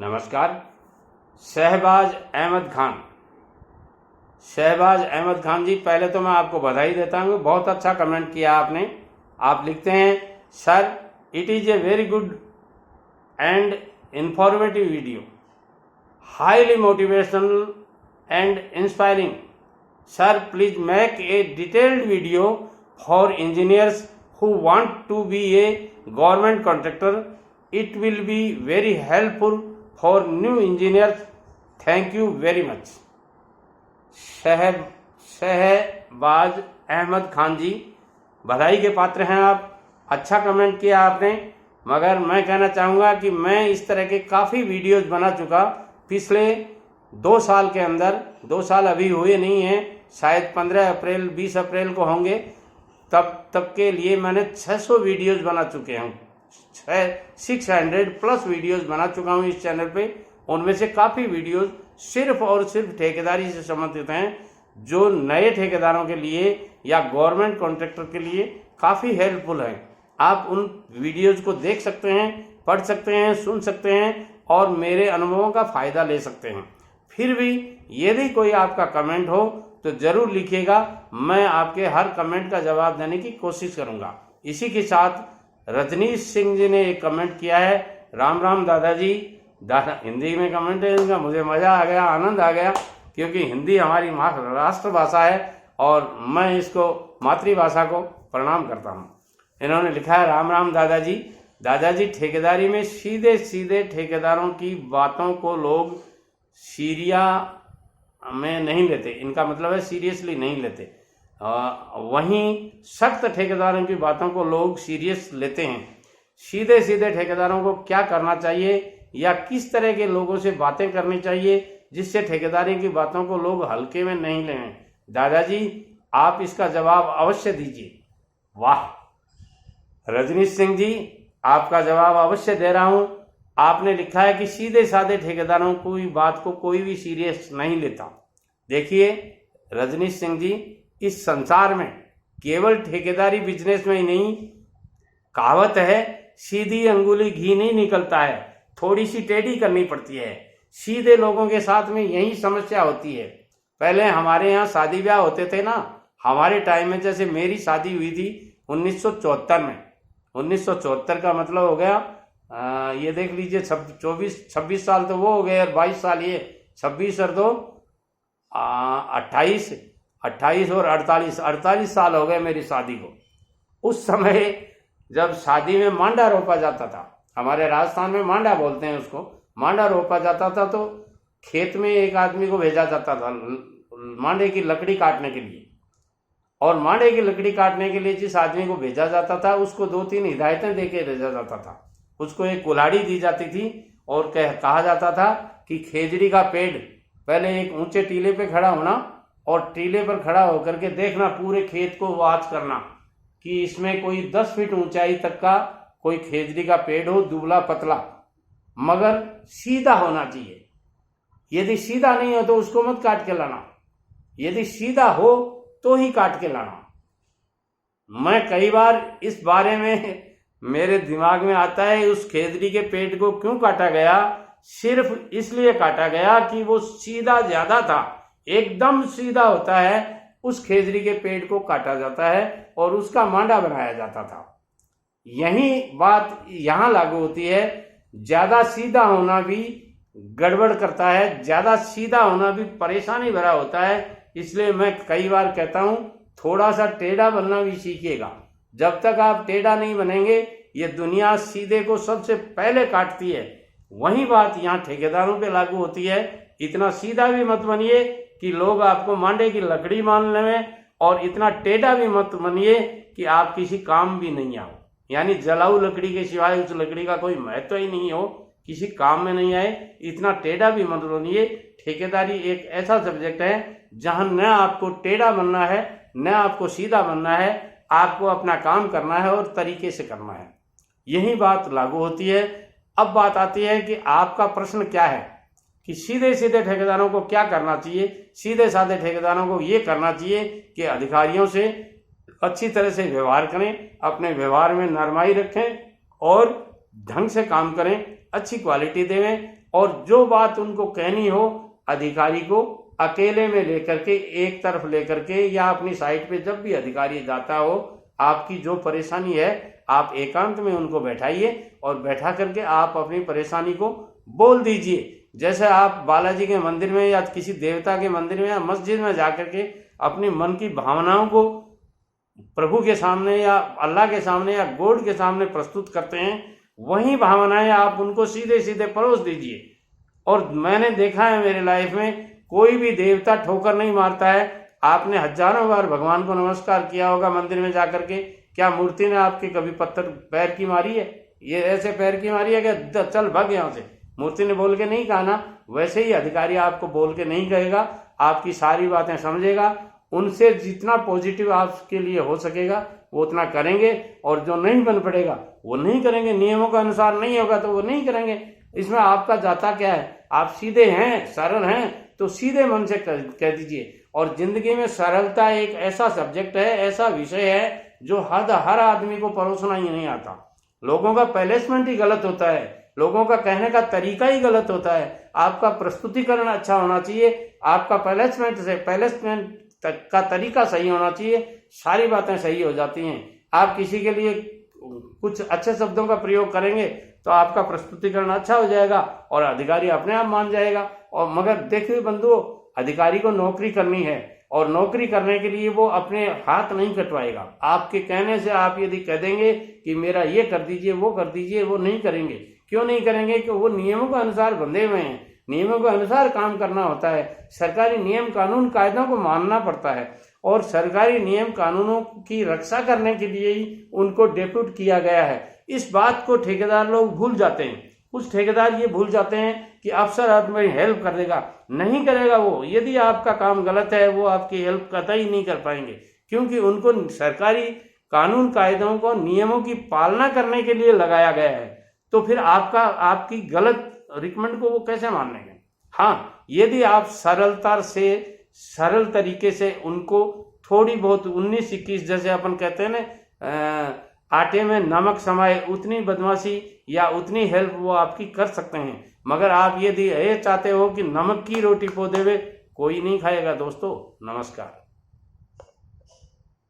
नमस्कार। शहबाज अहमद खान। शहबाज अहमद खान जी, पहले तो मैं आपको बधाई देता हूँ, बहुत अच्छा कमेंट किया आपने। आप लिखते हैं, sir it is a very good and informative video, highly motivational and inspiring. Sir please make a detailed video for engineers who want to be a government contractor. It will be very helpful for new engineers. Thank you very much. Shahbaz Ahmad Khan ji, बधाई के पात्र हैं आप। अच्छा comment किया आपने, मगर मैं कहना चाहूँगा कि मैं इस तरह के काफ़ी वीडियोज़ बना चुका पिछले 2 साल के अंदर। 2 साल अभी हुए नहीं हैं, शायद 15 अप्रैल 20 अप्रैल को होंगे। तब तक के लिए मैंने 600 वीडियोज़ बना चुके हूँ, 600 प्लस वीडियोज़ बना चुका हूँ इस चैनल पे। उनमें से काफ़ी वीडियोज़ सिर्फ और सिर्फ ठेकेदारी से संबंधित हैं, जो नए ठेकेदारों के लिए या गवर्नमेंट कॉन्ट्रैक्टर के लिए काफ़ी हेल्पफुल हैं। आप उन वीडियोज़ को देख सकते हैं, पढ़ सकते हैं, सुन सकते हैं और मेरे अनुभवों का फ़ायदा ले सकते हैं। फिर भी यदि कोई आपका कमेंट हो तो ज़रूर लिखिएगा, मैं आपके हर कमेंट का जवाब देने की कोशिश करूंगा। इसी के साथ रजनीश सिंह जी ने एक कमेंट किया है, राम राम दादाजी। हिंदी में कमेंट है इनका, मुझे मज़ा आ गया, आनंद आ गया, क्योंकि हिंदी हमारी राष्ट्रभाषा है और मैं इसको मातृभाषा को प्रणाम करता हूँ। इन्होंने लिखा है, राम राम दादाजी। दादाजी, ठेकेदारी में सीधे सीधे ठेकेदारों की बातों को लोग सीरिया में नहीं लेते, इनका मतलब है सीरियसली नहीं लेते। वहीं सख्त ठेकेदारों की बातों को लोग सीरियस लेते हैं। सीधे सीधे ठेकेदारों को क्या करना चाहिए या किस तरह के लोगों से बातें करनी चाहिए जिससे ठेकेदारी की बातों को लोग हल्के में नहीं लें? दादाजी आप इसका जवाब अवश्य दीजिए। वाह रजनीश सिंह जी, आपका जवाब अवश्य दे रहा हूँ। आपने लिखा है कि सीधे साधे ठेकेदारों की बात को कोई भी सीरियस नहीं लेता। देखिए रजनीश सिंह जी, इस संसार में केवल ठेकेदारी बिजनेस में ही नहीं, कहावत है सीधी अंगुली घी नहीं निकलता है, थोड़ी सी टेढ़ी करनी पड़ती है। सीधे लोगों के साथ में यही समस्या होती है। पहले हमारे यहाँ शादी ब्याह होते थे ना, हमारे टाइम में, जैसे मेरी शादी हुई थी 1974 में। 1974 का मतलब हो गया, ये देख लीजिए 26 साल तो वो हो गए और 22 साल ये, 26 और 2 28 और 48 साल हो गए मेरी शादी को। उस समय जब शादी में मांडा रोपा जाता था, हमारे राजस्थान में मांडा बोलते हैं उसको, मांडा रोपा जाता था तो खेत में एक आदमी को भेजा जाता था मांडे की लकड़ी काटने के लिए। और मांडे की लकड़ी काटने के लिए जिस आदमी को भेजा जाता था उसको 2-3 हिदायतें दे के भेजा जाता था। उसको एक कुल्हाड़ी दी जाती थी और कहा जाता था कि खेजड़ी का पेड़ पहले एक ऊंचे टीले पे खड़ा होना और टीले पर खड़ा होकर के देखना, पूरे खेत को वॉच करना कि इसमें कोई 10 फीट ऊंचाई तक का कोई खेजड़ी का पेड़ हो, दुबला पतला, मगर सीधा होना चाहिए। यदि सीधा नहीं हो तो उसको मत काट के लाना, यदि सीधा हो तो ही काट के लाना। मैं कई बार इस बारे में मेरे दिमाग में आता है, उस खेजड़ी के पेड़ को क्यों काटा गया? सिर्फ इसलिए काटा गया कि वो सीधा ज्यादा था, एकदम सीधा होता है, उस खेजड़ी के पेड़ को काटा जाता है और उसका मांडा बनाया जाता था। यही बात यहाँ लागू होती है। ज्यादा सीधा होना भी गड़बड़ करता है, ज्यादा सीधा होना भी परेशानी भरा होता है। इसलिए मैं कई बार कहता हूँ, थोड़ा सा टेढ़ा बनना भी सीखिएगा। जब तक आप टेढ़ा नहीं बनेंगे, ये दुनिया सीधे को सबसे पहले काटती है। वही बात यहाँ ठेकेदारों पे लागू होती है। इतना सीधा भी मत बनिए कि लोग आपको मांडे की लकड़ी मान लें, और इतना टेढ़ा भी मत बनिए कि आप किसी काम भी नहीं आओ, यानी जलाऊ लकड़ी के सिवाय उस लकड़ी का कोई महत्व ही नहीं हो, किसी काम में नहीं आए। इतना टेढ़ा भी मत बनिए। ठेकेदारी एक ऐसा सब्जेक्ट है जहां न आपको टेढ़ा बनना है न आपको सीधा बनना है, आपको अपना काम करना है और तरीके से करना है। यही बात लागू होती है। अब बात आती है कि आपका प्रश्न क्या है कि सीधे सीधे ठेकेदारों को क्या करना चाहिए। सीधे साधे ठेकेदारों को ये करना चाहिए कि अधिकारियों से अच्छी तरह से व्यवहार करें, अपने व्यवहार में नरमाई रखें और ढंग से काम करें, अच्छी क्वालिटी देवें, और जो बात उनको कहनी हो अधिकारी को अकेले में लेकर के, एक तरफ लेकर के, या अपनी साइट पे जब भी अधिकारी जाता हो, आपकी जो परेशानी है आप एकांत में उनको बैठाइए और बैठा करके आप अपनी परेशानी को बोल दीजिए। जैसे आप बालाजी के मंदिर में या किसी देवता के मंदिर में या मस्जिद में जाकर के अपनी मन की भावनाओं को प्रभु के सामने या अल्लाह के सामने या गॉड के सामने प्रस्तुत करते हैं, वही भावनाएं आप उनको सीधे सीधे परोस दीजिए। और मैंने देखा है मेरे लाइफ में, कोई भी देवता ठोकर नहीं मारता है। आपने हजारों बार भगवान को नमस्कार किया होगा मंदिर में जाकर के, क्या मूर्ति ने आपके कभी पत्थर पैर की मारी है? ये ऐसे पैर की मारी है कि चल भाग यहाँ से, मूर्ति ने बोल के नहीं कहा ना। वैसे ही अधिकारी आपको बोल के नहीं कहेगा, आपकी सारी बातें समझेगा। उनसे जितना पॉजिटिव आपके लिए हो सकेगा वो उतना करेंगे, और जो नहीं बन पड़ेगा वो नहीं करेंगे। नियमों के अनुसार नहीं होगा तो वो नहीं करेंगे। इसमें आपका जाता क्या है? आप सीधे हैं, सरल हैं, तो सीधे मन से कह दीजिए। और जिंदगी में सरलता एक ऐसा सब्जेक्ट है, ऐसा विषय है जो हर आदमी को परोसना ही नहीं आता। लोगों का प्लेसमेंट ही गलत होता है, लोगों का कहने का तरीका ही गलत होता है। आपका प्रस्तुतिकरण अच्छा होना चाहिए, आपका प्लेसमेंट का तरीका सही होना चाहिए, सारी बातें सही हो जाती हैं। आप किसी के लिए कुछ अच्छे शब्दों का प्रयोग करेंगे तो आपका प्रस्तुतिकरण अच्छा हो जाएगा और अधिकारी अपने आप मान जाएगा। और मगर देखिए बंधुओं, अधिकारी को नौकरी करनी है और नौकरी करने के लिए वो अपने हाथ नहीं कटवाएगा। आपके कहने से आप यदि कह देंगे कि मेरा ये कर दीजिए, वो कर दीजिए, वो नहीं करेंगे। क्यों नहीं करेंगे? कि वो नियमों के अनुसार बंधे हुए हैं, नियमों के अनुसार काम करना होता है। सरकारी नियम कानून कायदों को मानना पड़ता है और सरकारी नियम कानूनों की रक्षा करने के लिए ही उनको डेप्यूट किया गया है। इस बात को ठेकेदार लोग भूल जाते हैं। कुछ ठेकेदार ये भूल जाते हैं कि अफसर आपकी हेल्प कर देगा, नहीं करेगा वो। यदि आपका काम गलत है वो आपकी हेल्प कतई नहीं कर पाएंगे, क्योंकि उनको सरकारी कानून कायदों को, नियमों की पालना करने के लिए लगाया गया है। तो फिर आपकी गलत रिकमेंड को वो कैसे मान लेंगे? हाँ, यदि आप सरल तरीके से उनको थोड़ी बहुत 19-21, जैसे अपन कहते हैं ना, आटे में नमक समाए, उतनी बदमाशी या उतनी हेल्प वो आपकी कर सकते हैं। मगर आप यदि ये चाहते हो कि नमक की रोटी पो देवे, कोई नहीं खाएगा दोस्तों। नमस्कार।